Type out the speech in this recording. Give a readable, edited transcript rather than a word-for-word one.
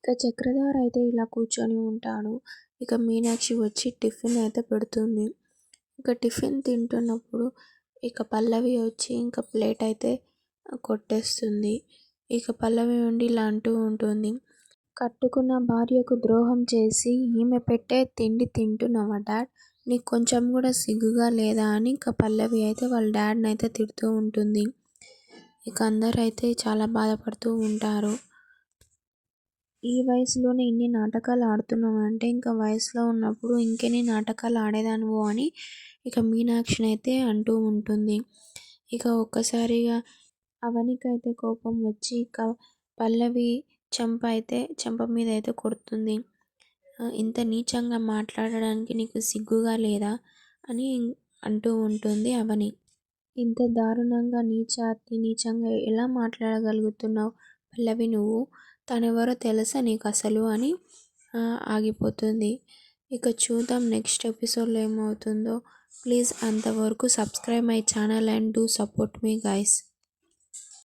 ఇక చక్రధార అయితే ఇలా కూర్చొని ఉంటాడు. ఇక మీనాక్షి వచ్చి టిఫిన్ అయితే పెడుతుంది. ఇక టిఫిన్ తింటున్నప్పుడు ఇక పల్లవి వచ్చి ఇంక ప్లేట్ అయితే కొట్టేస్తుంది. ఇక పల్లవి ఉండి ఇలా అంటూ ఉంటుంది. కట్టుకున్న భార్యకు ద్రోహం చేసి ఈమె పెట్టే తిండి తింటున్నావా డాడ్? నీకు కొంచెం కూడా సిగ్గుగా లేదా అని ఇక పల్లవి అయితే వాళ్ళ డాడ్ని అయితే తిడుతూ ఉంటుంది. ఇక అందరూ అయితే చాలా బాధపడుతూ ఉంటారు. ఈ వయసులోనే ఇన్ని నాటకాలు ఆడుతున్నావు అంటే ఇంకా వయసులో ఉన్నప్పుడు ఇంకెన్ని నాటకాలు ఆడేదానివో అని ఇక మీనాక్షిని అయితే అంటూ ఉంటుంది. ఇక ఒక్కసారిగా అవనికైతే కోపం వచ్చి ఇక పల్లవి చెంప మీద అయితే కొడుతుంది. ఇంత నీచంగా మాట్లాడడానికి నీకు సిగ్గుగా లేదా అని అంటూ ఉంటుంది అవని. ఇంత దారుణంగా నీచంగా ఎలా మాట్లాడగలుగుతున్నావు పల్లవి నువ్వు? తనెవరో తెలుసా నీకు అసలు అని ఆగిపోతుంది. ఇక చూద్దాం నెక్స్ట్ ఎపిసోడ్లో ఏమవుతుందో. ప్లీజ్ అంతవరకు subscribe my channel and do support me guys.